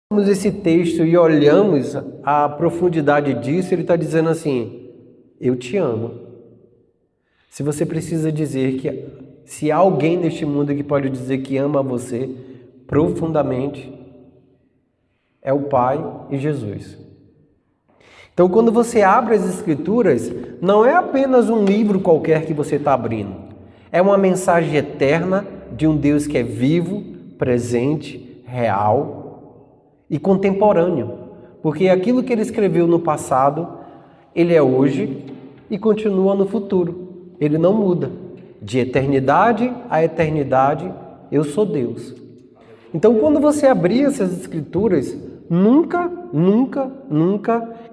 Lemos esse texto e olhamos a profundidade disso, ele está dizendo assim: eu te amo. Se você precisa dizer que se há alguém neste mundo que pode dizer que ama você profundamente, é o Pai e Jesus. Então, quando você abre as Escrituras, não é apenas um livro qualquer que você está abrindo. É uma mensagem eterna de um Deus que é vivo, presente, real e contemporâneo. Porque aquilo que ele escreveu no passado, ele é hoje e continua no futuro. Ele não muda. De eternidade a eternidade, eu sou Deus. Então, quando você abrir essas Escrituras, nunca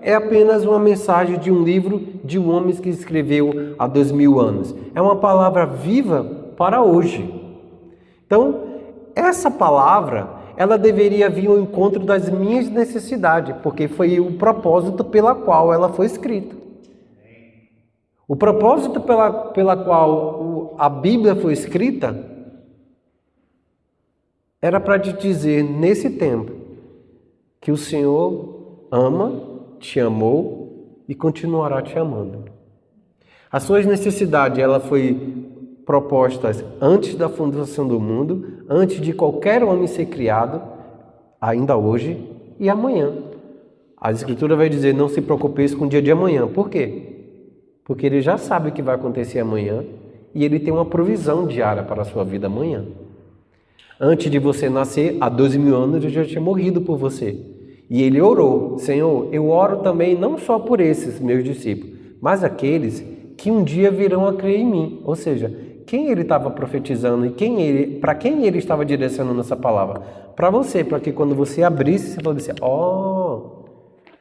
é apenas uma mensagem de um livro de um homem que escreveu há 2000 anos. É uma palavra viva para hoje. Então, essa palavra, ela deveria vir ao encontro das minhas necessidades, porque foi o propósito pela qual ela foi escrita. O propósito pela qual a Bíblia foi escrita era para te dizer, nesse tempo, que o Senhor ama, te amou e continuará te amando. As suas necessidades, ela foi propostas antes da fundação do mundo, antes de qualquer homem ser criado, ainda hoje e amanhã. A Escritura vai dizer, não se preocupeis com o dia de amanhã. Por quê? Porque ele já sabe o que vai acontecer amanhã e ele tem uma provisão diária para a sua vida amanhã. Antes de você nascer, há 2000 anos, eu já tinha morrido por você. E ele orou, Senhor, eu oro também não só por esses meus discípulos, mas aqueles que um dia virão a crer em mim. Ou seja, quem ele estava profetizando e para quem ele estava direcionando essa palavra? Para você, para que quando você abrisse, você falasse,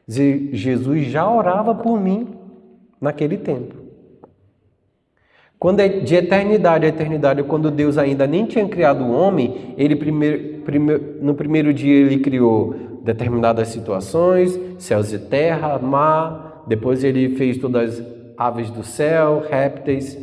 Jesus já orava por mim naquele tempo. Quando é de eternidade a eternidade, quando Deus ainda nem tinha criado o homem, ele no primeiro dia ele criou determinadas situações, céus e terra, mar, depois ele fez todas as aves do céu, répteis,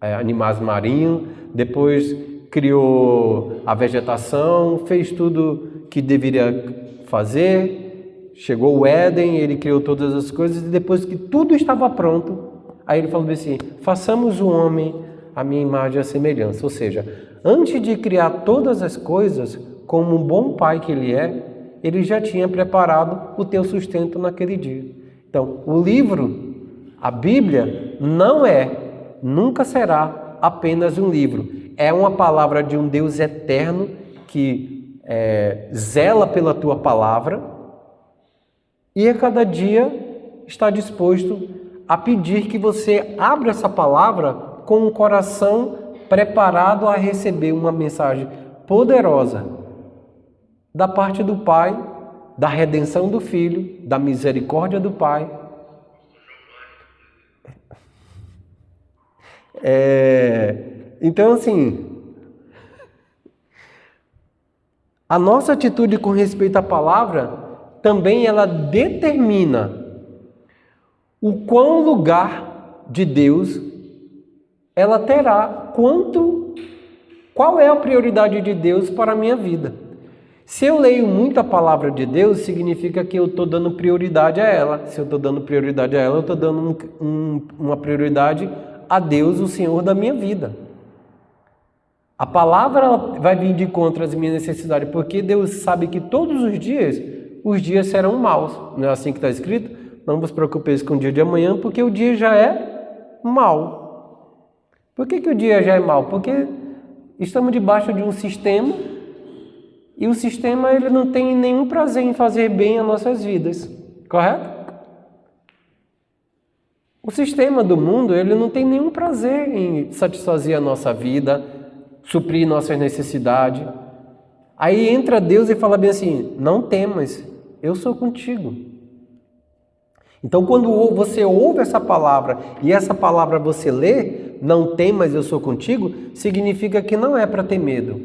animais marinhos, depois criou a vegetação, fez tudo que deveria fazer, chegou o Éden, ele criou todas as coisas, e depois que tudo estava pronto, aí ele falou assim, façamos o homem à minha imagem e à semelhança. Ou seja, antes de criar todas as coisas, como um bom pai que ele é, ele já tinha preparado o teu sustento naquele dia. Então, o livro, a Bíblia, nunca será apenas um livro. É uma palavra de um Deus eterno que zela pela tua palavra e a cada dia está disposto a pedir que você abra essa palavra com um coração preparado a receber uma mensagem poderosa da parte do Pai, da redenção do Filho, da misericórdia do Pai. Então, assim, a nossa atitude com respeito à palavra também ela determina o quão lugar de Deus ela terá, qual é a prioridade de Deus para a minha vida. Se eu leio muito a palavra de Deus, significa que eu estou dando prioridade a ela. Se eu estou dando prioridade a ela, eu estou dando uma prioridade a Deus, o Senhor da minha vida. A palavra ela vai vir de encontro às minhas necessidades, porque Deus sabe que todos os dias serão maus. Não é assim que está escrito? Não vos preocupeis com o dia de amanhã, porque o dia já é mau. Por que o dia já é mau? Porque estamos debaixo de um sistema e o sistema ele não tem nenhum prazer em fazer bem às nossas vidas, correto? O sistema do mundo ele não tem nenhum prazer em satisfazer a nossa vida, suprir nossas necessidades. Aí entra Deus e fala bem assim, não temas, eu sou contigo. Então, quando você ouve essa palavra e essa palavra você lê, não temas, eu sou contigo, significa que não é para ter medo.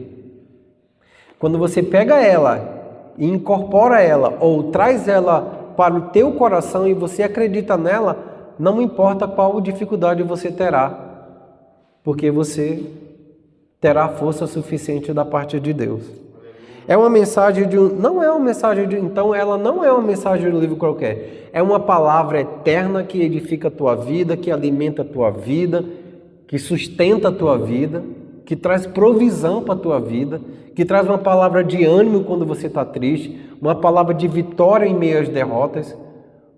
Quando você pega ela e incorpora ela ou traz ela para o teu coração e você acredita nela, não importa qual dificuldade você terá, porque você terá força suficiente da parte de Deus. É uma mensagem não é uma mensagem então ela não é uma mensagem de um livro qualquer. É uma palavra eterna que edifica a tua vida, que alimenta a tua vida, que sustenta a tua vida, que traz provisão para a tua vida, que traz uma palavra de ânimo quando você está triste, uma palavra de vitória em meio às derrotas,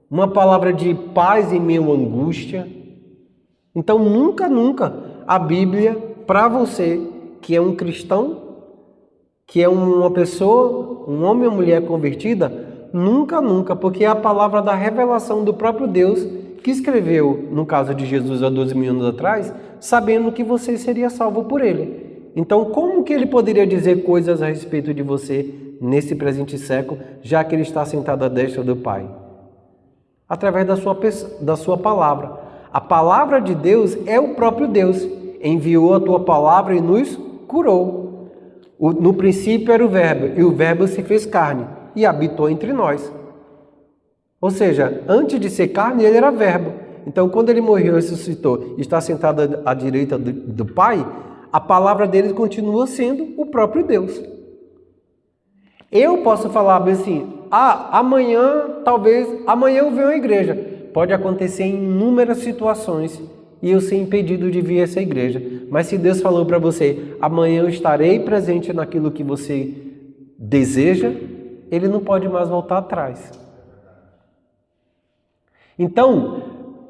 uma palavra de paz em meio à angústia. Então nunca a Bíblia, para você que é um cristão, que é uma pessoa, um homem ou mulher convertida, nunca, porque é a palavra da revelação do próprio Deus que escreveu, no caso de Jesus há 12 mil anos atrás, sabendo que você seria salvo por ele. Então, como que ele poderia dizer coisas a respeito de você nesse presente século, já que ele está sentado à destra do Pai? Através da sua palavra. A palavra de Deus é o próprio Deus. Enviou a tua palavra e nos curou. No princípio era o Verbo, e o Verbo se fez carne e habitou entre nós. Ou seja, antes de ser carne, ele era Verbo. Então, quando ele morreu e ressuscitou e está sentado à direita do Pai, a palavra dele continua sendo o próprio Deus. Eu posso falar assim, amanhã eu venho à igreja. Pode acontecer em inúmeras situações e eu ser impedido de vir a essa igreja. Mas se Deus falou para você, amanhã eu estarei presente naquilo que você deseja, ele não pode mais voltar atrás. Então,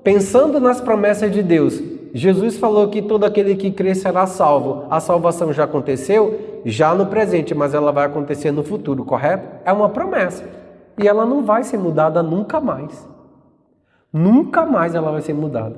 pensando nas promessas de Deus, Jesus falou que todo aquele que crê será salvo. A salvação já aconteceu, já no presente, mas ela vai acontecer no futuro, correto? É uma promessa. E ela não vai ser mudada nunca mais. Nunca mais ela vai ser mudada.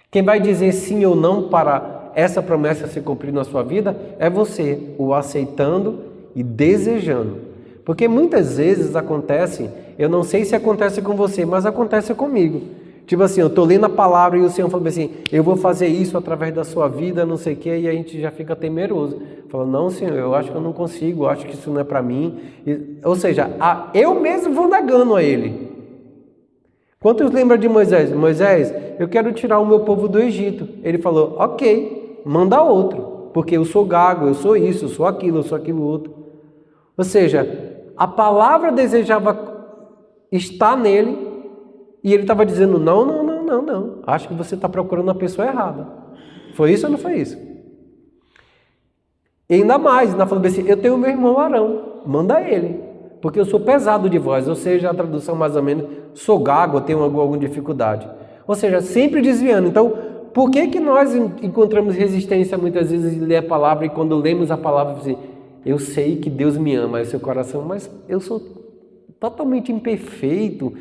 Quem vai dizer sim ou não para essa promessa se cumprir na sua vida é você, o aceitando e desejando. Porque muitas vezes acontece, eu não sei se acontece com você, mas acontece comigo. Tipo assim, eu estou lendo a palavra e o Senhor fala assim, eu vou fazer isso através da sua vida, não sei o quê, e a gente já fica temeroso. Fala, não, Senhor, eu acho que eu não consigo, eu acho que isso não é para mim. Ou seja, eu mesmo vou negando a Ele. Quantos lembram de Moisés? Moisés, eu quero tirar o meu povo do Egito. Ele falou, ok, manda outro, porque eu sou gago, eu sou isso, eu sou aquilo outro. Ou seja, a palavra desejava estar nele e ele estava dizendo, não, acho que você está procurando a pessoa errada. Foi isso ou não foi isso? E ainda mais, ainda falou assim, eu tenho meu irmão Arão, manda ele, porque eu sou pesado de voz, ou seja, a tradução mais ou menos, sou gago, tenho alguma dificuldade. Ou seja, sempre desviando. Então, por que nós encontramos resistência muitas vezes em ler a palavra e quando lemos a palavra, assim, eu sei que Deus me ama, é o seu coração, mas eu sou totalmente imperfeito.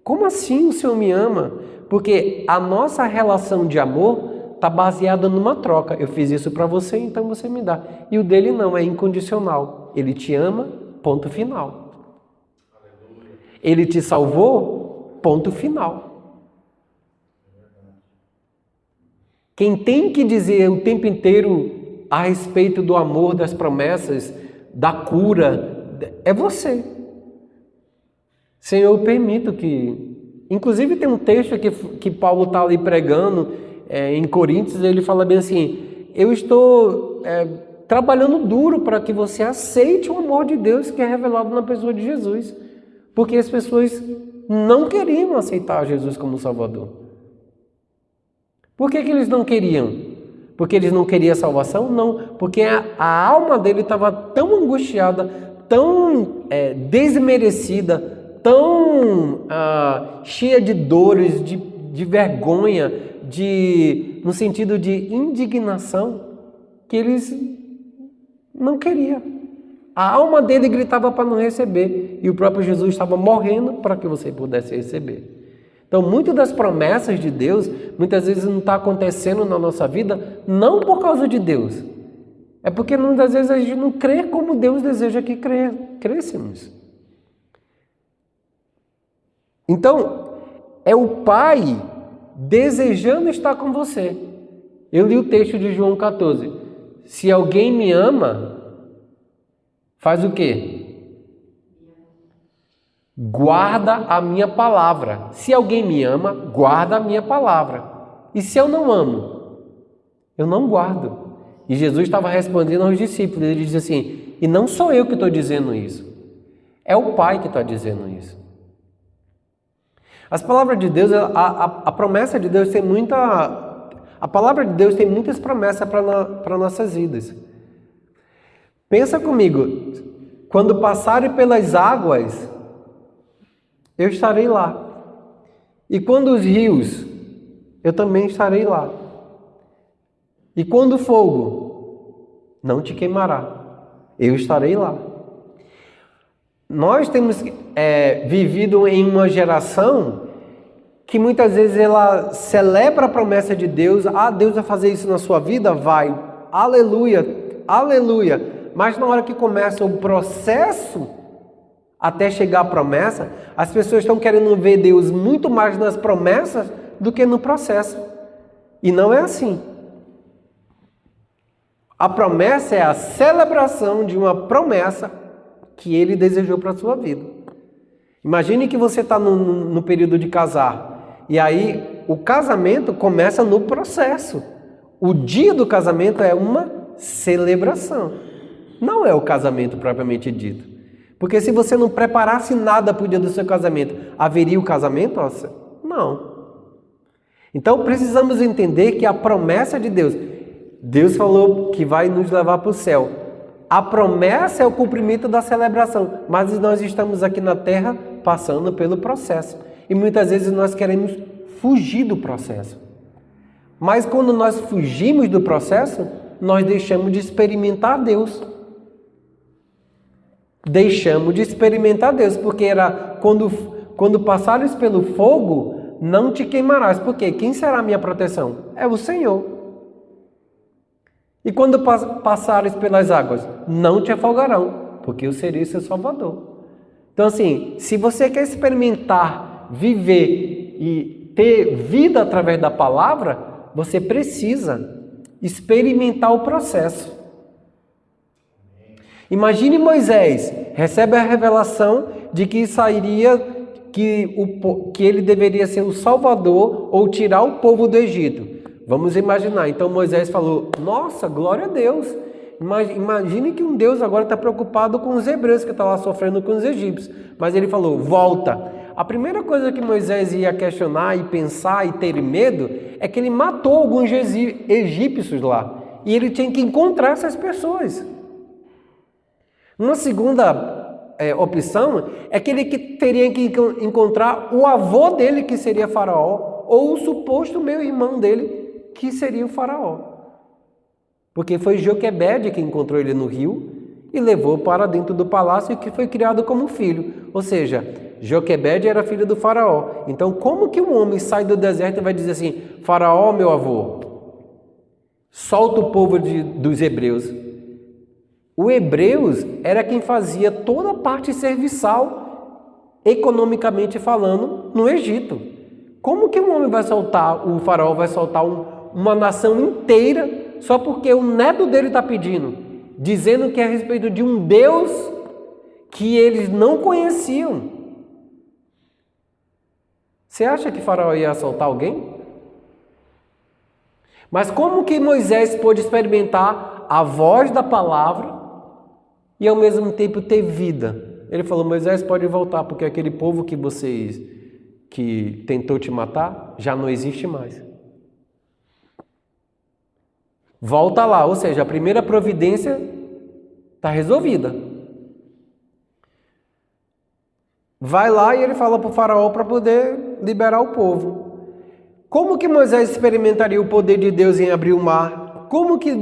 Como assim o Senhor me ama? Porque a nossa relação de amor está baseada numa troca. Eu fiz isso para você, então você me dá. E o dele não, é incondicional. Ele te ama, ponto final. Ele te salvou, ponto final. Quem tem que dizer o tempo inteiro a respeito do amor, das promessas, da cura, é você. Senhor, eu permito que... Inclusive tem um texto que Paulo está ali pregando em Coríntios, ele fala bem assim, eu estou trabalhando duro para que você aceite o amor de Deus que é revelado na pessoa de Jesus. Porque as pessoas não queriam aceitar Jesus como Salvador. Por que eles não queriam? Porque eles não queriam salvação? Não, porque a alma dele estava tão angustiada, tão desmerecida, tão cheia de dores, de vergonha, no sentido de indignação, que eles não queriam. A alma dele gritava para não receber, e o próprio Jesus estava morrendo para que você pudesse receber. Então, muitas das promessas de Deus, muitas vezes não está acontecendo na nossa vida, não por causa de Deus. É porque muitas vezes a gente não crê como Deus deseja que crescemos. Então, é o Pai desejando estar com você. Eu li o texto de João 14. Se alguém me ama, faz o quê? Guarda a minha palavra. Se alguém me ama, guarda a minha palavra. E se eu não amo, eu não guardo. E Jesus estava respondendo aos discípulos. Ele diz assim: e não sou eu que estou dizendo isso, é o Pai que está dizendo isso. As palavras de Deus, a promessa de Deus tem muita... A palavra de Deus tem muitas promessas para nossas vidas. Pensa comigo, quando passarem pelas águas, eu estarei lá. E quando os rios, eu também estarei lá. E quando o fogo não te queimará, eu estarei lá. Nós temos vivido em uma geração que muitas vezes ela celebra a promessa de Deus. Ah, Deus vai fazer isso na sua vida? Vai. Aleluia, aleluia. Mas na hora que começa o processo até chegar à promessa, as pessoas estão querendo ver Deus muito mais nas promessas do que no processo. E não é assim. A promessa é a celebração de uma promessa que Ele desejou para a sua vida. Imagine que você está no período de casar. E aí o casamento começa no processo. O dia do casamento é uma celebração. Não é o casamento propriamente dito. Porque se você não preparasse nada para o dia do seu casamento, haveria o casamento? Não. Então precisamos entender que a promessa de Deus, Deus falou que vai nos levar para o céu. A promessa é o cumprimento da celebração, mas nós estamos aqui na terra passando pelo processo. E muitas vezes nós queremos fugir do processo. Mas quando nós fugimos do processo, nós deixamos de experimentar Deus. Deixamos de experimentar Deus, porque era quando passares pelo fogo, não te queimarás. Por quê? Quem será a minha proteção? É o Senhor. E quando passares pelas águas, não te afogarão, porque eu serei seu Salvador. Então assim, se você quer experimentar, viver e ter vida através da palavra, você precisa experimentar o processo. Imagine Moisés, recebe a revelação de que que ele deveria ser o Salvador ou tirar o povo do Egito. Vamos imaginar, então Moisés falou, nossa, glória a Deus. Imagine que um Deus agora está preocupado com os hebreus que estão lá sofrendo com os egípcios. Mas ele falou, volta. A primeira coisa que Moisés ia questionar e pensar e ter medo é que ele matou alguns egípcios lá. E ele tinha que encontrar essas pessoas. Uma segunda opção é que ele teria que encontrar o avô dele, que seria Faraó, ou o suposto meio-irmão dele, que seria o Faraó. Porque foi Joquebede que encontrou ele no rio e levou para dentro do palácio e que foi criado como filho. Ou seja, Joquebede era filho do Faraó. Então, como que um homem sai do deserto e vai dizer assim, Faraó, meu avô, solta o povo dos hebreus? O hebreus era quem fazia toda a parte serviçal, economicamente falando, no Egito. Como que um homem vai soltar, o Faraó vai soltar uma nação inteira só porque o neto dele está pedindo, dizendo que é a respeito de um Deus que eles não conheciam? Você acha que Faraó ia soltar alguém? Mas como que Moisés pôde experimentar a voz da palavra e ao mesmo tempo ter vida? Ele falou, Moisés, pode voltar, porque aquele povo que tentou te matar já não existe mais. Volta lá, ou seja, a primeira providência está resolvida. Vai lá e ele fala para o Faraó para poder liberar o povo. Como que Moisés experimentaria o poder de Deus em abrir o mar? Como que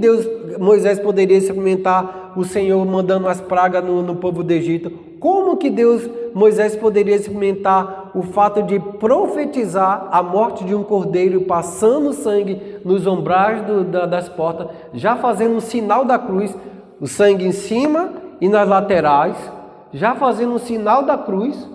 Moisés poderia experimentar o Senhor mandando as pragas no povo do Egito? Como que Moisés poderia experimentar o fato de profetizar a morte de um cordeiro, passando sangue nos umbrais das portas, já fazendo o sinal da cruz, o sangue em cima e nas laterais, já fazendo o sinal da cruz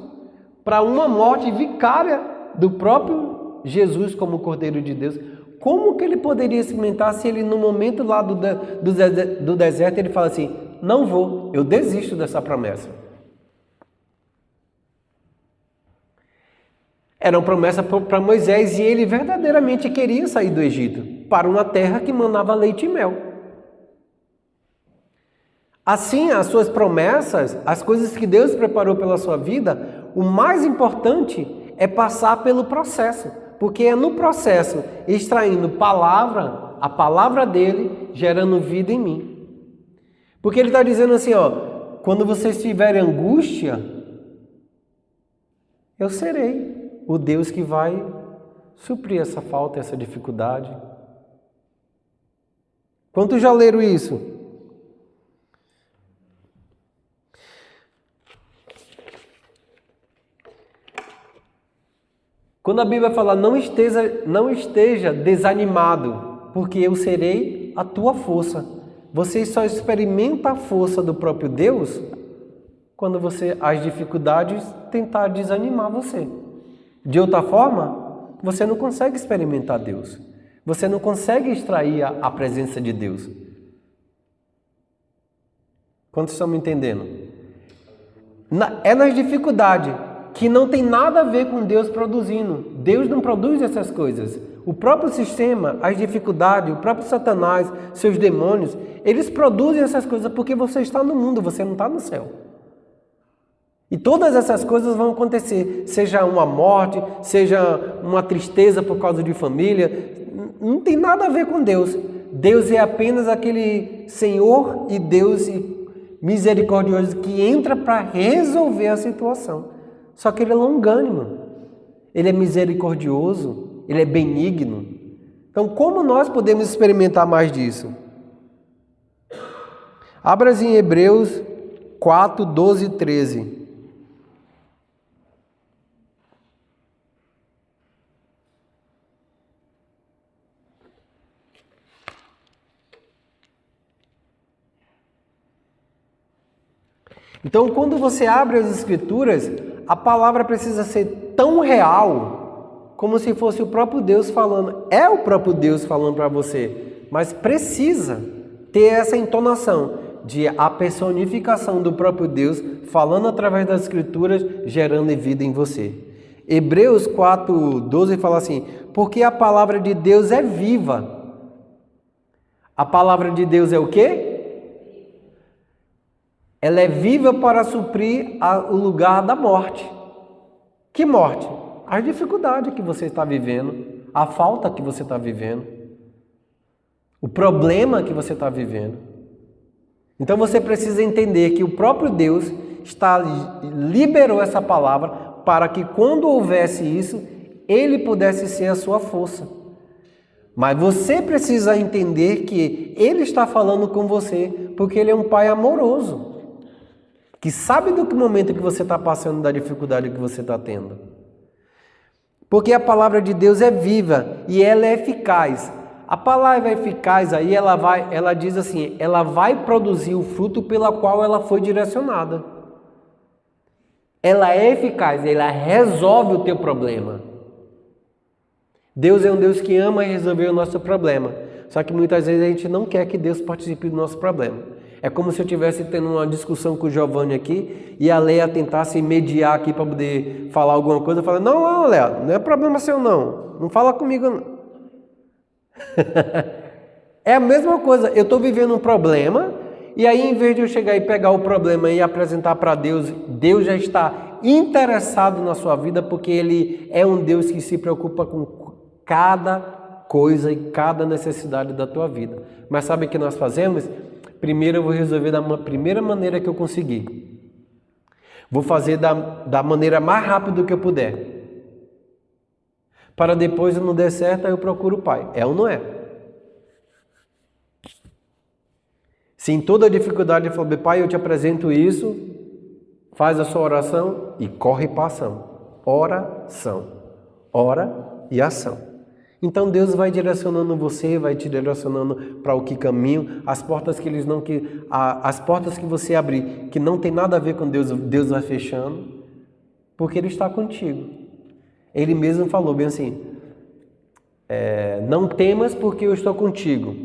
para uma morte vicária do próprio Jesus como cordeiro de Deus? Como que ele poderia experimentar se ele, no momento lá do deserto, ele fala assim, não vou, eu desisto dessa promessa? Era uma promessa para Moisés e ele verdadeiramente queria sair do Egito para uma terra que manava leite e mel. Assim, as suas promessas, as coisas que Deus preparou pela sua vida, o mais importante é passar pelo processo, porque é no processo, extraindo a palavra dele, gerando vida em mim. Porque ele está dizendo assim, ó, quando vocês tiverem angústia, eu serei o Deus que vai suprir essa falta, essa dificuldade. Quantos já leram isso? Quando a Bíblia fala, não esteja desanimado, porque eu serei a tua força. Você só experimenta a força do próprio Deus quando as dificuldades tentar desanimar você. De outra forma, você não consegue experimentar Deus. Você não consegue extrair a presença de Deus. Quantos estão me entendendo? É nas dificuldades que não tem nada a ver com Deus produzindo. Deus não produz essas coisas. O próprio sistema, as dificuldades, o próprio Satanás, seus demônios, eles produzem essas coisas porque você está no mundo, você não está no céu. E todas essas coisas vão acontecer, seja uma morte, seja uma tristeza por causa de família, não tem nada a ver com Deus. Deus é apenas aquele Senhor e Deus misericordioso que entra para resolver a situação. Só que ele é longânimo, ele é misericordioso, ele é benigno. Então, como nós podemos experimentar mais disso? Abra em Hebreus 4, 12 e 13. Então, quando você abre as Escrituras, a palavra precisa ser tão real, como se fosse o próprio Deus falando. É o próprio Deus falando para você, mas precisa ter essa entonação de a personificação do próprio Deus falando através das Escrituras, gerando vida em você. Hebreus 4, 12 fala assim, porque a palavra de Deus é viva. A palavra de Deus é o quê? Ela é viva para suprir o lugar da morte. Que morte? A dificuldade que você está vivendo, a falta que você está vivendo, o problema que você está vivendo. Então você precisa entender que o próprio Deus liberou essa palavra para que quando houvesse isso, Ele pudesse ser a sua força. Mas você precisa entender que Ele está falando com você, porque Ele é um Pai amoroso, que sabe do momento que você está passando, da dificuldade que você está tendo. Porque a palavra de Deus é viva e ela é eficaz. A palavra eficaz aí, ela diz assim, ela vai produzir o fruto pela qual ela foi direcionada. Ela é eficaz, ela resolve o teu problema. Deus é um Deus que ama resolver o nosso problema. Só que muitas vezes a gente não quer que Deus participe do nosso problema. É como se eu estivesse tendo uma discussão com o Giovanni aqui e a Leia tentasse mediar aqui para poder falar alguma coisa. Eu falo, não, Leia, não é problema seu não. Não fala comigo não. É a mesma coisa. Eu estou vivendo um problema e aí em vez de eu chegar e pegar o problema e apresentar para Deus, Deus já está interessado na sua vida porque Ele é um Deus que se preocupa com cada coisa e cada necessidade da tua vida. Mas sabe o que nós fazemos? Primeiro eu vou resolver da primeira maneira que eu conseguir. Vou fazer da maneira mais rápida que eu puder. Para depois, se não der certo, aí eu procuro o Pai. É ou não é? Se em toda dificuldade eu falar, Pai, eu te apresento isso, faz a sua oração e corre para a ação. Oração. Ora e ação. Então Deus vai direcionando você, vai te direcionando para o que caminho, as portas as portas que você abrir, que não tem nada a ver com Deus, Deus vai fechando, porque Ele está contigo. Ele mesmo falou bem assim, não temas porque eu estou contigo.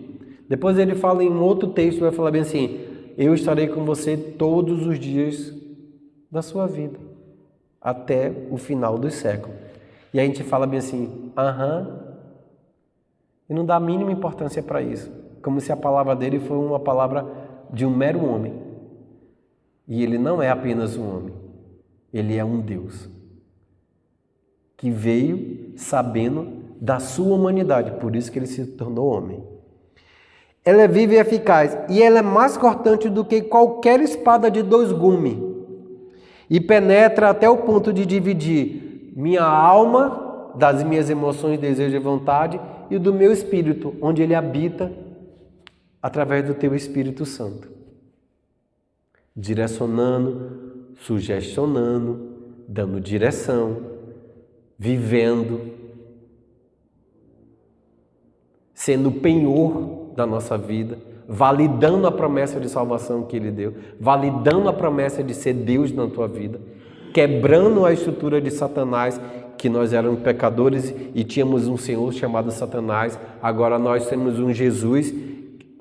Depois ele fala em outro texto, vai falar bem assim, eu estarei com você todos os dias da sua vida, até o final dos séculos. E a gente fala bem assim, e não dá a mínima importância para isso, como se a palavra dele fosse uma palavra de um mero homem. E ele não é apenas um homem, ele é um Deus que veio sabendo da sua humanidade, por isso que ele se tornou homem. Ela é viva e eficaz, e ela é mais cortante do que qualquer espada de 2 gumes, e penetra até o ponto de dividir minha alma das minhas emoções, desejos e vontade, e do meu espírito, onde ele habita através do teu Espírito Santo, direcionando, sugestionando, dando direção, vivendo, sendo o penhor da nossa vida, validando a promessa de salvação que Ele deu, validando a promessa de ser Deus na tua vida, quebrando a estrutura de Satanás, que nós éramos pecadores e tínhamos um Senhor chamado Satanás, agora nós temos um Jesus,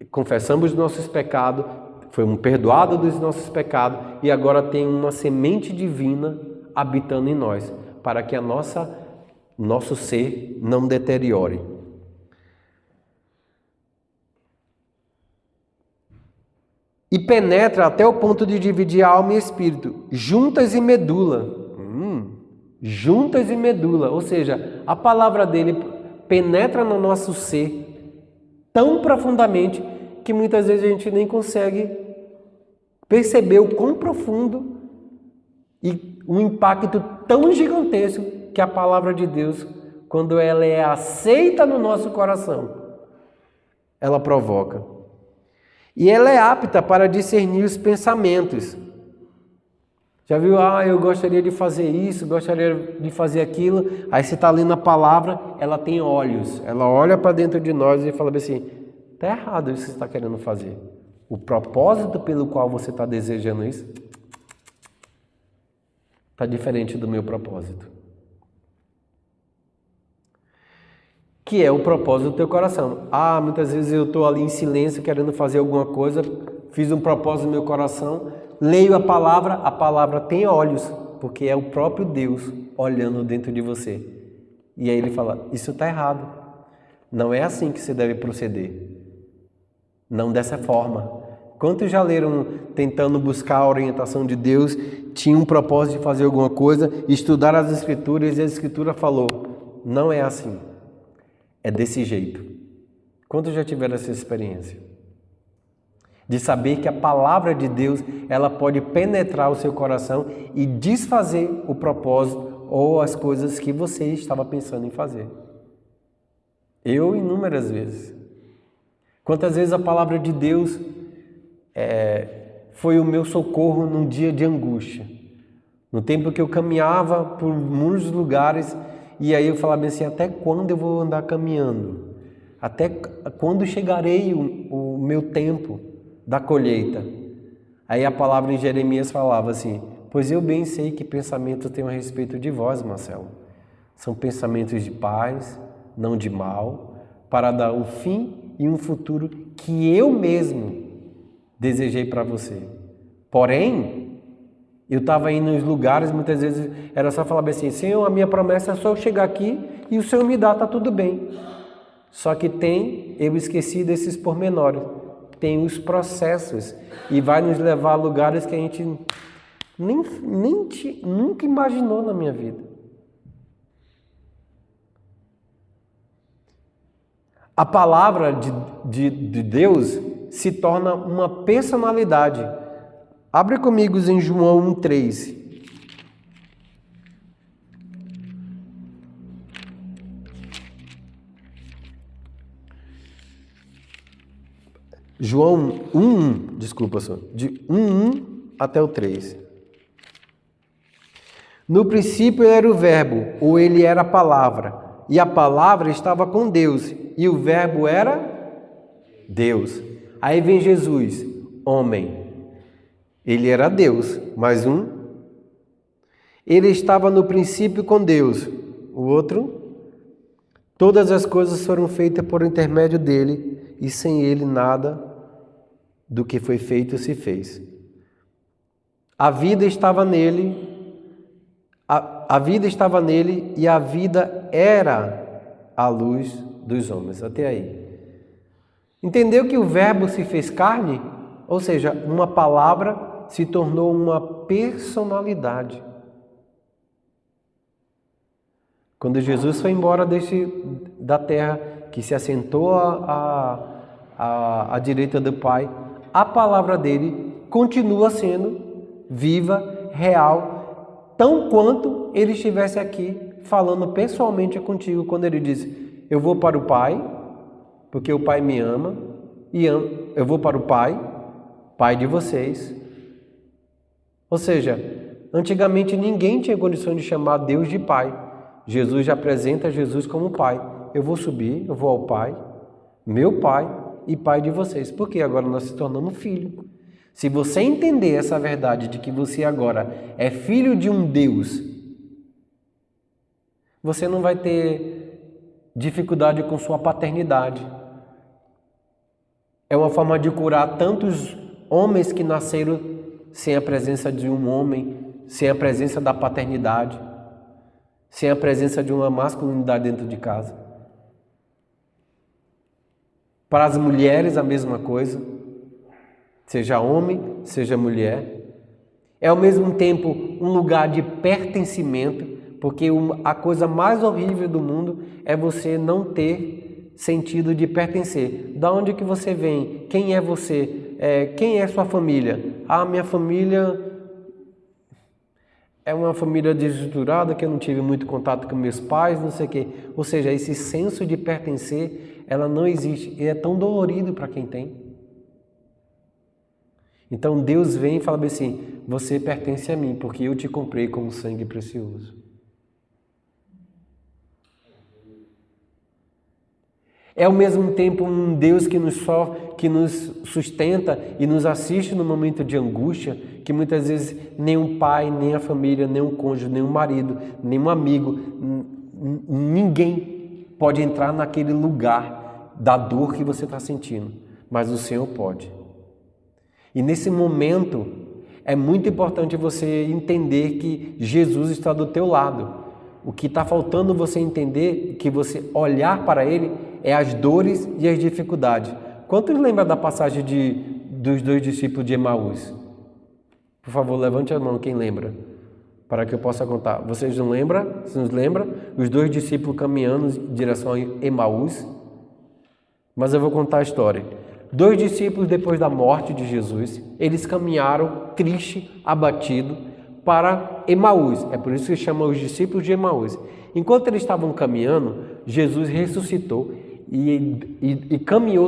confessamos nossos pecados, fomos perdoados dos nossos pecados e agora tem uma semente divina habitando em nós, para que nosso ser não deteriore. E penetra até o ponto de dividir a alma e espírito, juntas e medula. Juntas e medula, ou seja, a palavra dele penetra no nosso ser tão profundamente que muitas vezes a gente nem consegue perceber o quão profundo e um impacto tão gigantesco que a palavra de Deus, quando ela é aceita no nosso coração, ela provoca. E ela é apta para discernir os pensamentos. Já viu? Eu gostaria de fazer isso, gostaria de fazer aquilo. Aí você está lendo a palavra, ela tem olhos. Ela olha para dentro de nós e fala assim, está errado isso que você está querendo fazer. O propósito pelo qual você está desejando isso está diferente do meu propósito. Que é o propósito do teu coração. Muitas vezes eu estou ali em silêncio querendo fazer alguma coisa, fiz um propósito no meu coração, leio a palavra tem olhos, porque é o próprio Deus olhando dentro de você. E aí ele fala, isso está errado. Não é assim que você deve proceder. Não dessa forma. Quantos já leram tentando buscar a orientação de Deus, tinham um propósito de fazer alguma coisa, estudar as Escrituras e a Escritura falou, não é assim. É desse jeito. Quantos já tiveram essa experiência? De saber que a palavra de Deus, ela pode penetrar o seu coração e desfazer o propósito ou as coisas que você estava pensando em fazer. Eu, inúmeras vezes. Quantas vezes a palavra de Deus foi o meu socorro num dia de angústia. No tempo que eu caminhava por muitos lugares, e aí eu falava assim, até quando eu vou andar caminhando? Até quando chegarei o meu tempo da colheita? Aí a palavra em Jeremias falava assim, pois eu bem sei que pensamentos tenho a respeito de vós, Marcelo. São pensamentos de paz, não de mal, para dar um fim e um futuro que eu mesmo desejei para você. Porém, eu estava indo nos lugares, muitas vezes era só falar assim, Senhor, a minha promessa é só eu chegar aqui e o Senhor me dá, está tudo bem. Só que eu esqueci desses pormenores, tem os processos e vai nos levar a lugares que a gente nunca imaginou na minha vida. A palavra de Deus se torna uma personalidade. Abre comigo em João 1,3. João 1,1, desculpa só, de 1,1 até o 3. No princípio era o verbo, ou ele era a palavra, e a palavra estava com Deus, e o verbo era Deus. Aí vem Jesus, homem. Ele era Deus, mais um. Ele estava no princípio com Deus. O outro. Todas as coisas foram feitas por intermédio dele, e sem ele nada do que foi feito se fez. A vida estava nele, a vida estava nele, e a vida era a luz dos homens. Até aí. Entendeu que o verbo se fez carne? Ou seja, uma palavra se tornou uma personalidade. Quando Jesus foi embora da terra, que se assentou à direita do Pai, a palavra dele continua sendo viva, real, tão quanto ele estivesse aqui falando pessoalmente contigo, quando ele diz: eu vou para o Pai, porque o Pai me ama, eu vou para o Pai, Pai de vocês. Ou seja, antigamente ninguém tinha condição de chamar Deus de Pai. Jesus já apresenta Jesus como Pai. Eu vou subir, eu vou ao Pai, meu Pai e Pai de vocês. Porque agora nós se tornamos filho. Se você entender essa verdade de que você agora é filho de um Deus, você não vai ter dificuldade com sua paternidade. É uma forma de curar tantos homens que nasceram sem a presença de um homem, sem a presença da paternidade, sem a presença de uma masculinidade dentro de casa. Para as mulheres, a mesma coisa. Seja homem, seja mulher. É ao mesmo tempo um lugar de pertencimento, porque a coisa mais horrível do mundo é você não ter sentido de pertencer. Da onde que você vem? Quem é você? Quem é sua família? Minha família é uma família desestruturada, que eu não tive muito contato com meus pais, não sei o quê. Ou seja, esse senso de pertencer, ela não existe. E é tão dolorido para quem tem. Então Deus vem e fala assim: você pertence a mim, porque eu te comprei com sangue precioso. É ao mesmo tempo um Deus que nos sustenta e nos assiste no momento de angústia, que muitas vezes nem um pai, nem a família, nem um cônjuge, nem um marido, nem um amigo, ninguém pode entrar naquele lugar da dor que você está sentindo, mas o Senhor pode. E nesse momento é muito importante você entender que Jesus está do teu lado. O que está faltando você entender, que você olhar para Ele, é as dores e as dificuldades. Quantos lembram da passagem dos 2 discípulos de Emaús? Por favor, levante a mão, quem lembra? Para que eu possa contar. Vocês não lembram? Vocês não lembram? Os 2 discípulos caminhando em direção a Emaús. Mas eu vou contar a história. 2 discípulos, depois da morte de Jesus, eles caminharam triste, abatido, para Emaús. É por isso que chama os discípulos de Emaús. Enquanto eles estavam caminhando, Jesus ressuscitou e caminhou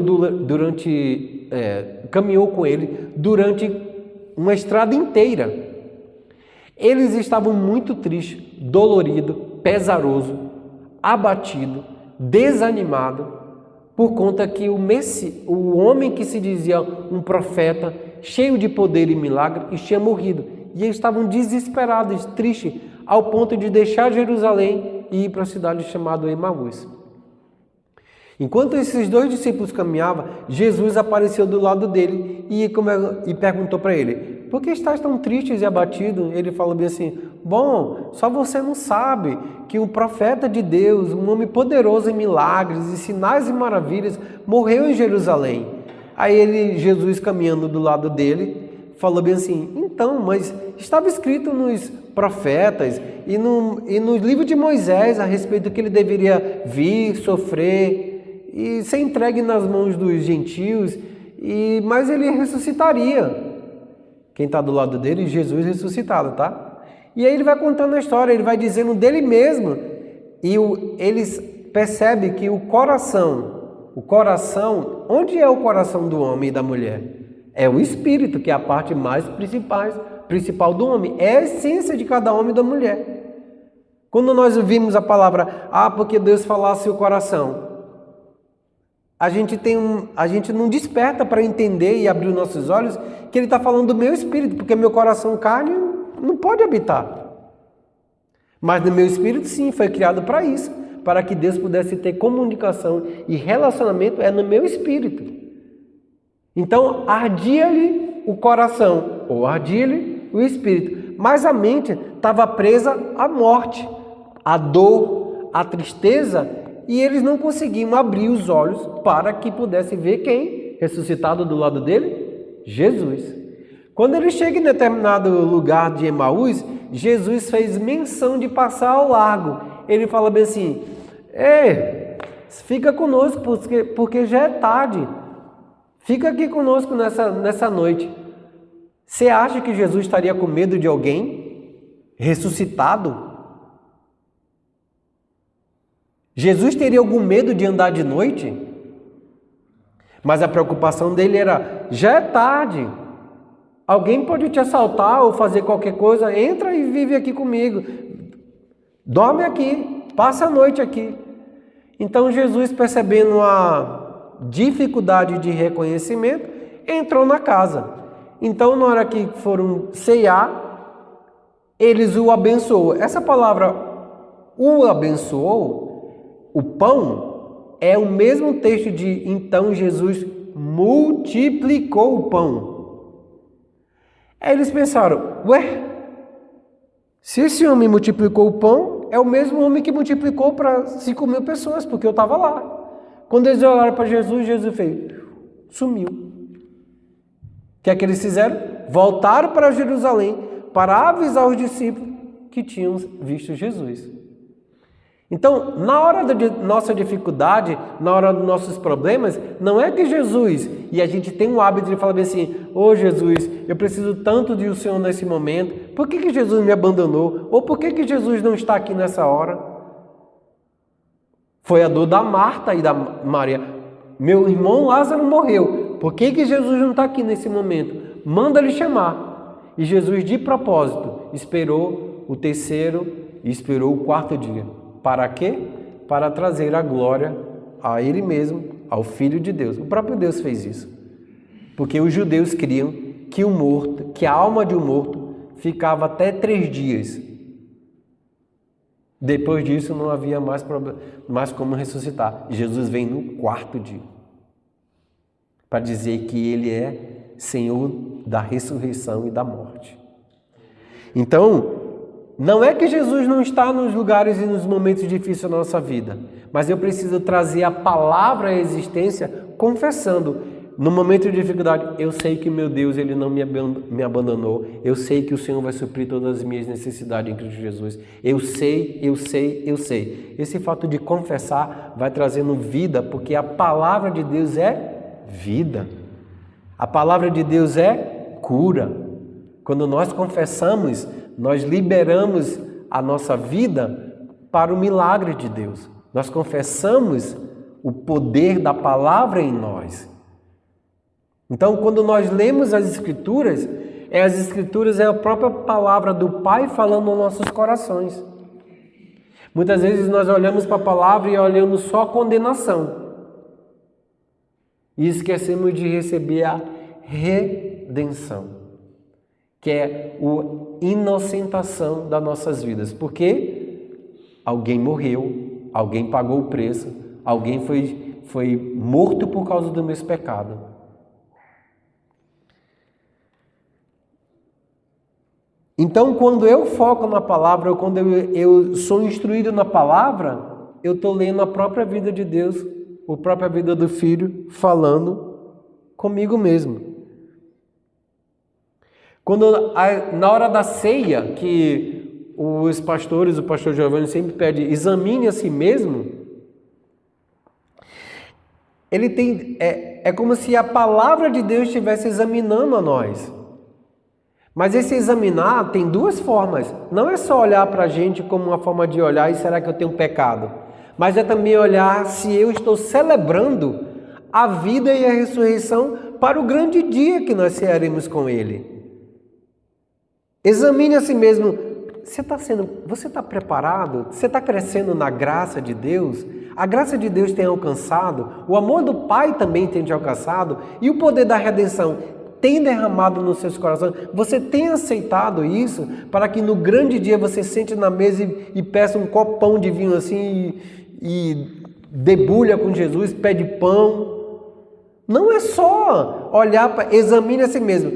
caminhou com ele durante uma estrada inteira. Eles estavam muito tristes, doloridos, pesarosos, abatidos, desanimados, por conta que o homem que se dizia um profeta, cheio de poder e milagre, tinha morrido. E eles estavam desesperados, tristes, ao ponto de deixar Jerusalém e ir para a cidade chamada Emaús. Enquanto esses 2 discípulos caminhavam, Jesus apareceu do lado dele e perguntou para ele: por que estás tão tristes e abatido? Ele falou bem assim: bom, só você não sabe que o profeta de Deus, um homem poderoso em milagres e sinais e maravilhas, morreu em Jerusalém. Aí Jesus caminhando do lado dele, falou bem assim: então, mas estava escrito nos profetas e no livro de Moisés a respeito do que ele deveria vir, sofrer e ser entregue nas mãos dos gentios, mas ele ressuscitaria. Quem está do lado dele? Jesus ressuscitado, tá? E aí ele vai contando a história, ele vai dizendo dele mesmo, e eles percebem que o coração, onde é o coração do homem e da mulher? É o espírito, que é a parte mais principal do homem. É a essência de cada homem e da mulher. Quando nós ouvimos a palavra, porque Deus falasse o coração, a gente não desperta para entender e abrir os nossos olhos que Ele está falando do meu espírito, porque meu coração carne não pode habitar. Mas no meu espírito, sim, foi criado para isso, para que Deus pudesse ter comunicação e relacionamento no meu espírito. Então, ardia-lhe o coração, ou ardia-lhe o espírito. Mas a mente estava presa à morte, à dor, à tristeza, e eles não conseguiam abrir os olhos para que pudessem ver quem? Ressuscitado do lado dele? Jesus. Quando ele chega em determinado lugar de Emaús, Jesus fez menção de passar ao largo. Ele fala bem assim: ei, fica conosco, porque já é tarde. Fica aqui conosco nessa noite. Você acha que Jesus estaria com medo de alguém ressuscitado? Jesus teria algum medo de andar de noite? Mas a preocupação dele era: já é tarde. Alguém pode te assaltar ou fazer qualquer coisa. Entra e vive aqui comigo. Dorme aqui. Passa a noite aqui. Então Jesus, percebendo a dificuldade de reconhecimento, entrou na casa. Então, na hora que foram ceiar, eles o abençoou. Essa palavra, o abençoou, o pão, é o mesmo texto de então Jesus multiplicou o pão. Aí eles pensaram: ué, se esse homem multiplicou o pão, é o mesmo homem que multiplicou para 5.000 pessoas, porque eu estava lá. Quando eles olharam para Jesus, Jesus fez, sumiu. O que é que eles fizeram? Voltaram para Jerusalém para avisar os discípulos que tinham visto Jesus. Então, na hora da nossa dificuldade, na hora dos nossos problemas, não é que Jesus, e a gente tem o hábito de falar bem assim: ô Jesus, eu preciso tanto de o Senhor nesse momento, por que Jesus me abandonou? Ou por que Jesus não está aqui nessa hora? Foi a dor da Marta e da Maria. Meu irmão Lázaro morreu, por que Jesus não está aqui nesse momento? Manda ele chamar. E Jesus, de propósito, esperou o terceiro e esperou o quarto dia. Para quê? Para trazer a glória a Ele mesmo, ao Filho de Deus. O próprio Deus fez isso. Porque os judeus criam que a alma de um morto ficava até 3 dias. Depois disso não havia mais como ressuscitar. Jesus vem no 4º dia. Para dizer que Ele é Senhor da ressurreição e da morte. Então, não é que Jesus não está nos lugares e nos momentos difíceis da nossa vida, mas eu preciso trazer a palavra à existência confessando. No momento de dificuldade, eu sei que meu Deus, Ele não me abandonou. Eu sei que o Senhor vai suprir todas as minhas necessidades em Cristo Jesus. Eu sei. Esse fato de confessar vai trazendo vida, porque a palavra de Deus é vida. A palavra de Deus é cura. Quando nós confessamos, nós liberamos a nossa vida para o milagre de Deus. Nós confessamos o poder da palavra em nós. Então, quando nós lemos as Escrituras é a própria palavra do Pai falando nos nossos corações. Muitas vezes nós olhamos para a palavra e olhamos só condenação. E esquecemos de receber a redenção, que é a inocentação das nossas vidas. Porque alguém morreu, alguém pagou o preço, alguém foi morto por causa do meu pecado. Então, quando eu foco na palavra, ou quando eu sou instruído na palavra, eu estou lendo a própria vida de Deus, a própria vida do Filho, falando comigo mesmo. Quando, na hora da ceia, que os pastores, o pastor Giovanni sempre pede, examine a si mesmo, ele tem, é como se a palavra de Deus estivesse examinando a nós. Mas esse examinar tem 2 formas. Não é só olhar para a gente como uma forma de olhar e será que eu tenho pecado? Mas é também olhar se eu estou celebrando a vida e a ressurreição para o grande dia que nós cearemos com Ele. Examine a si mesmo. Você está preparado? Você está crescendo na graça de Deus? A graça de Deus tem alcançado? O amor do Pai também tem te alcançado? E o poder da redenção tem derramado nos seus corações? Você tem aceitado isso para que no grande dia você sente na mesa e peça um copão de vinho assim e debulha com Jesus, pede pão? Não é só olhar, examine a si mesmo.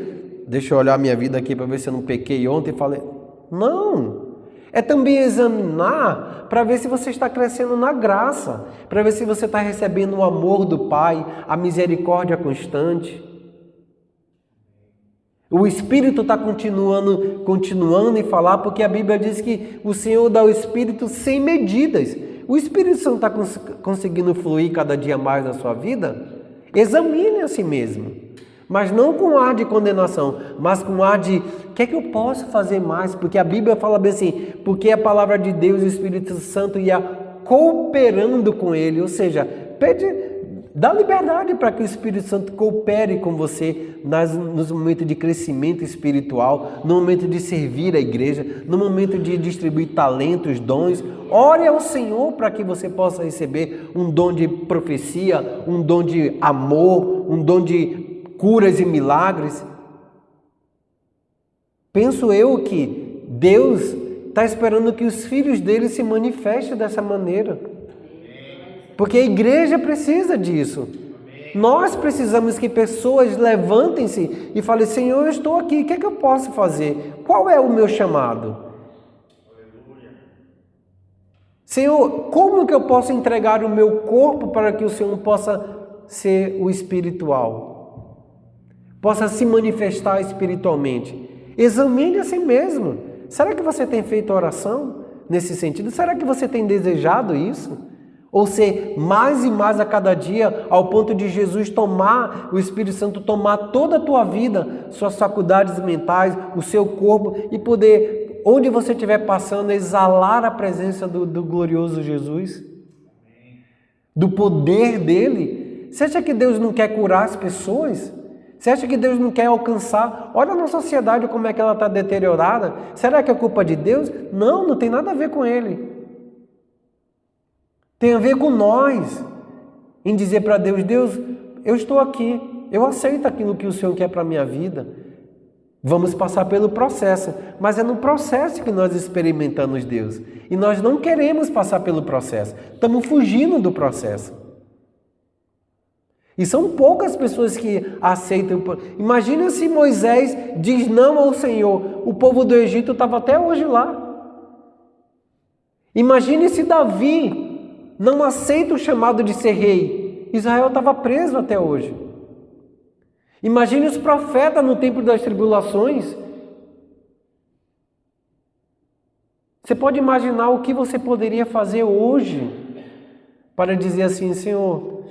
Deixa eu olhar a minha vida aqui para ver se eu não pequei ontem e falei. Não. É também examinar para ver se você está crescendo na graça, para ver se você está recebendo o amor do Pai, a misericórdia constante. O Espírito está continuando em falar, porque a Bíblia diz que o Senhor dá o Espírito sem medidas. O Espírito Santo está conseguindo fluir cada dia mais na sua vida? Examine a si mesmo. Mas não com ar de condenação, mas com ar de, o que é que eu posso fazer mais? Porque a Bíblia fala bem assim, porque a palavra de Deus e o Espírito Santo ia cooperando com ele, ou seja, dá liberdade para que o Espírito Santo coopere com você nos momentos de crescimento espiritual, no momento de servir a igreja, no momento de distribuir talentos, dons. Ore ao Senhor para que você possa receber um dom de profecia, um dom de amor, um dom de curas e milagres. Penso eu que Deus está esperando que os filhos dele se manifestem dessa maneira. Porque a igreja precisa disso. Nós precisamos que pessoas levantem-se e falem, Senhor, eu estou aqui, o que é que eu posso fazer? Qual é o meu chamado? Senhor, como que eu posso entregar o meu corpo para que o Senhor possa ser o espiritual? Possa se manifestar espiritualmente. Examine a si mesmo. Será que você tem feito oração nesse sentido? Será que você tem desejado isso? Ou ser mais e mais a cada dia, ao ponto de Jesus tomar, o Espírito Santo tomar toda a tua vida, suas faculdades mentais, o seu corpo, e poder, onde você estiver passando, exalar a presença do glorioso Jesus? Do poder dele? Você acha que Deus não quer curar as pessoas? Você acha que Deus não quer alcançar? Olha na sociedade como é que ela está deteriorada. Será que é culpa de Deus? Não, não tem nada a ver com Ele. Tem a ver com nós. Em dizer para Deus, Deus, eu estou aqui. Eu aceito aquilo que o Senhor quer para a minha vida. Vamos passar pelo processo. Mas é no processo que nós experimentamos Deus. E nós não queremos passar pelo processo. Estamos fugindo do processo. E são poucas pessoas que aceitam. Imagina se Moisés diz não ao Senhor. O povo do Egito estava até hoje lá. Imagine se Davi não aceita o chamado de ser rei. Israel estava preso até hoje. Imagine os profetas no tempo das tribulações. Você pode imaginar o que você poderia fazer hoje para dizer assim, Senhor,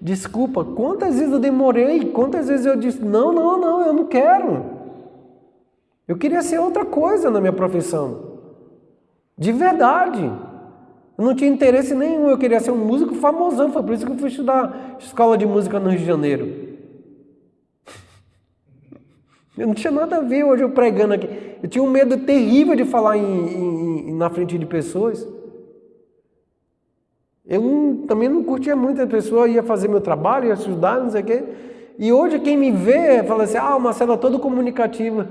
desculpa, quantas vezes eu demorei, quantas vezes eu disse, não, eu não quero. Eu queria ser outra coisa na minha profissão. De verdade. Eu não tinha interesse nenhum, eu queria ser um músico famosão, foi por isso que eu fui estudar escola de música no Rio de Janeiro. Eu não tinha nada a ver hoje eu pregando aqui. Eu tinha um medo terrível de falar na frente de pessoas. Eu também não curtia muito a pessoa, ia fazer meu trabalho, ia estudar, não sei o quê. E hoje quem me vê fala assim, o Marcelo é todo comunicativo.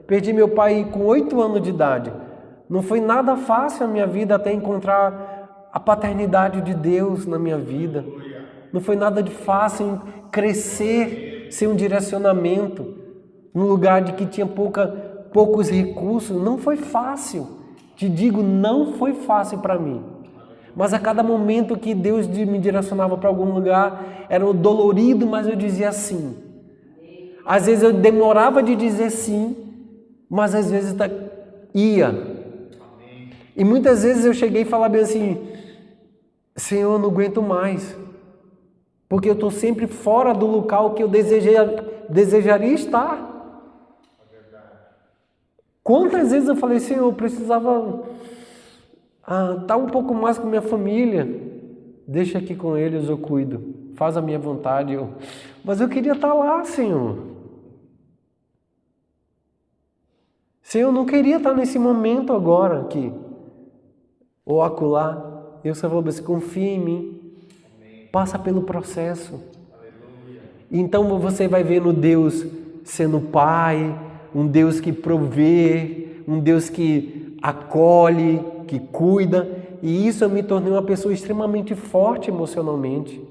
Perdi meu pai com 8 anos de idade. Não foi nada fácil a minha vida até encontrar a paternidade de Deus na minha vida. Não foi nada de fácil crescer sem um direcionamento. Num lugar de que tinha poucos recursos. Não foi fácil. Te digo, não foi fácil para mim. Mas a cada momento que Deus me direcionava para algum lugar, era dolorido, mas eu dizia sim. Às vezes eu demorava de dizer sim, mas às vezes ia. E muitas vezes eu cheguei e falava bem assim, Senhor, eu não aguento mais. Porque eu estou sempre fora do local que eu desejaria estar. Quantas vezes eu falei, Senhor, eu precisava estar um pouco mais com minha família. Deixa aqui com eles, eu cuido. Faz a minha vontade. Mas eu queria estar lá, Senhor. Senhor, eu não queria estar nesse momento agora aqui. Ou acolá. Eu só vou dizer, confia em mim. Passa pelo processo. Então você vai ver no Deus sendo Pai, um Deus que provê, um Deus que acolhe, que cuida. E isso eu me tornei uma pessoa extremamente forte emocionalmente.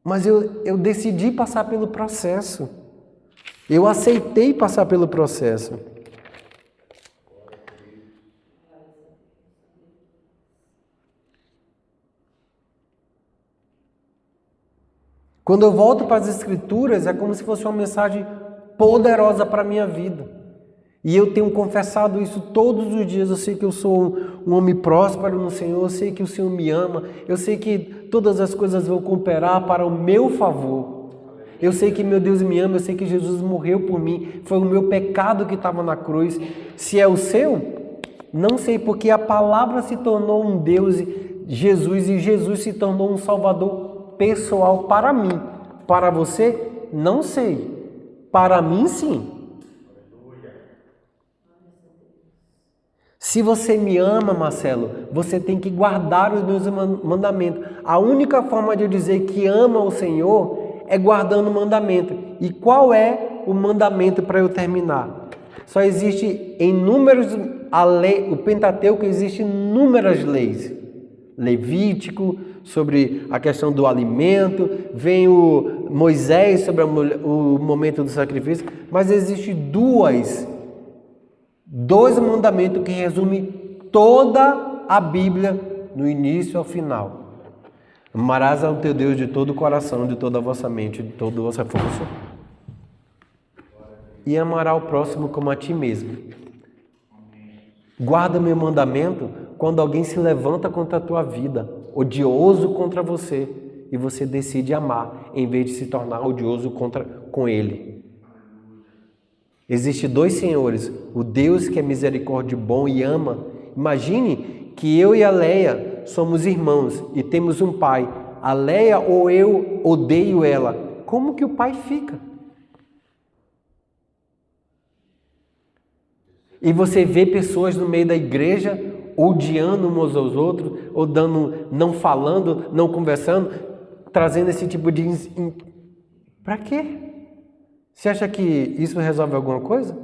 Mas eu decidi passar pelo processo. Eu aceitei passar pelo processo. Quando eu volto para as Escrituras, é como se fosse uma mensagem poderosa para a minha vida. E eu tenho confessado isso todos os dias. Eu sei que eu sou um homem próspero no Senhor, eu sei que o Senhor me ama, eu sei que todas as coisas vão cooperar para o meu favor. Eu sei que meu Deus me ama, eu sei que Jesus morreu por mim, foi o meu pecado que estava na cruz. Se é o seu, não sei, porque a palavra se tornou um Deus, Jesus, e Jesus se tornou um Salvador pessoal para mim. Para você, não sei. Para mim, sim. Se você me ama, Marcelo, você tem que guardar os meus mandamentos. A única forma de eu dizer que ama o Senhor é guardando o mandamento. E qual é o mandamento para eu terminar? Só existe em números, a lei, o Pentateuco existe inúmeras leis. Levítico, sobre a questão do alimento, vem o Moisés sobre o momento do sacrifício, mas existe dois mandamentos que resumem toda a Bíblia, no início ao final. Amarás ao teu Deus de todo o coração, de toda a vossa mente, de toda a vossa força. E amará o próximo como a ti mesmo. Guarda meu mandamento quando alguém se levanta contra a tua vida, odioso contra você, e você decide amar, em vez de se tornar odioso com ele. Existem dois senhores, o Deus que é misericórdia bom e ama. Imagine que eu e a Leia somos irmãos e temos um pai. A Leia ou eu odeio ela. Como que o pai fica? E você vê pessoas no meio da igreja odiando uns aos outros, ou não falando, não conversando, trazendo esse tipo de... Para quê? Você acha que isso resolve alguma coisa?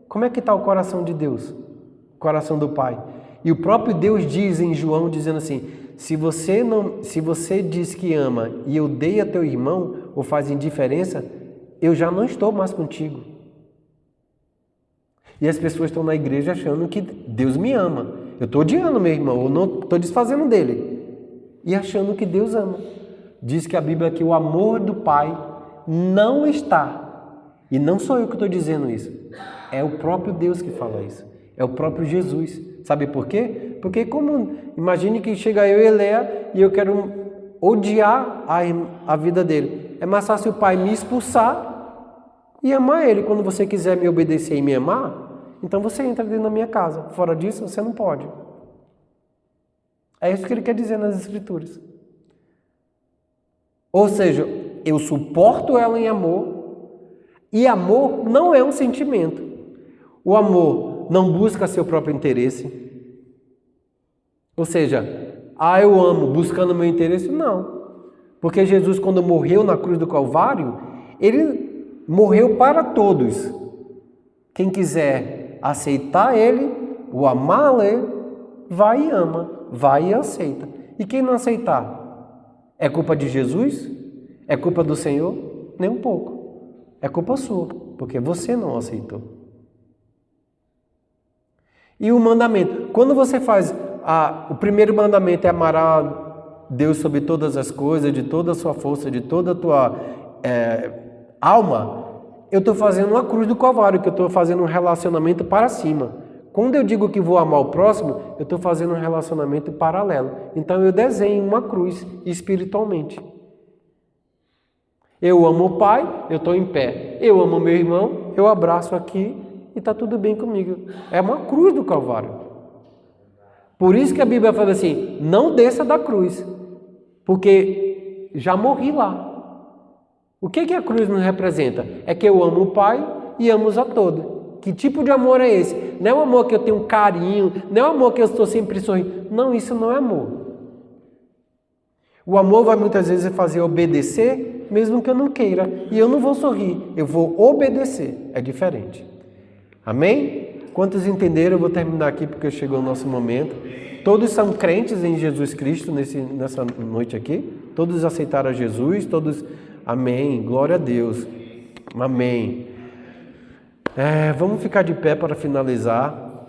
Como é que está o coração de Deus? O coração do Pai. E o próprio Deus diz em João, dizendo assim, se você diz que ama e odeia teu irmão, ou faz indiferença, eu já não estou mais contigo. E as pessoas estão na igreja achando que Deus me ama. Eu estou odiando meu irmão, eu não estou desfazendo dele. E achando que Deus ama. Diz que a Bíblia que o amor do Pai não está. E não sou eu que estou dizendo isso. É o próprio Deus que fala isso. É o próprio Jesus. Sabe por quê? Porque imagine que chega eu e Leia e eu quero odiar a vida dele. É mais fácil o Pai me expulsar e amar ele. Quando você quiser me obedecer e me amar, então você entra dentro da minha casa. Fora disso, você não pode. É isso que ele quer dizer nas Escrituras. Ou seja, eu suporto ela em amor, e amor não é um sentimento. O amor não busca seu próprio interesse. Ou seja, eu amo buscando meu interesse? Não. Porque Jesus, quando morreu na cruz do Calvário, ele morreu para todos. Quem quiser aceitar ele, o amá-lo, vai e ama, vai e aceita. E quem não aceitar, é culpa de Jesus? É culpa do Senhor? Nem um pouco. É culpa sua, porque você não aceitou. E o mandamento? Quando você faz, o primeiro mandamento é amar a Deus sobre todas as coisas, de toda a sua força, de toda a tua alma, eu estou fazendo uma cruz do Calvário, que eu estou fazendo um relacionamento para cima. Quando eu digo que vou amar o próximo, eu estou fazendo um relacionamento paralelo. Então eu desenho uma cruz espiritualmente. Eu amo o Pai, eu estou em pé. Eu amo meu irmão, eu abraço aqui e está tudo bem comigo. É uma cruz do Calvário. Por isso que a Bíblia fala assim, não desça da cruz, porque já morri lá. O que a cruz nos representa? É que eu amo o Pai e amo a todos. Que tipo de amor é esse? Não é um amor que eu tenho carinho, não é um amor que eu estou sempre sorrindo. Não, isso não é amor. O amor vai muitas vezes fazer obedecer, mesmo que eu não queira. E eu não vou sorrir, eu vou obedecer. É diferente. Amém? Quantos entenderam? Eu vou terminar aqui porque chegou o nosso momento. Todos são crentes em Jesus Cristo nessa noite aqui. Todos aceitaram a Jesus, todos... Amém. Glória a Deus. Amém. Vamos ficar de pé para finalizar.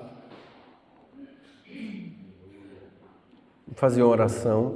Vou fazer uma oração.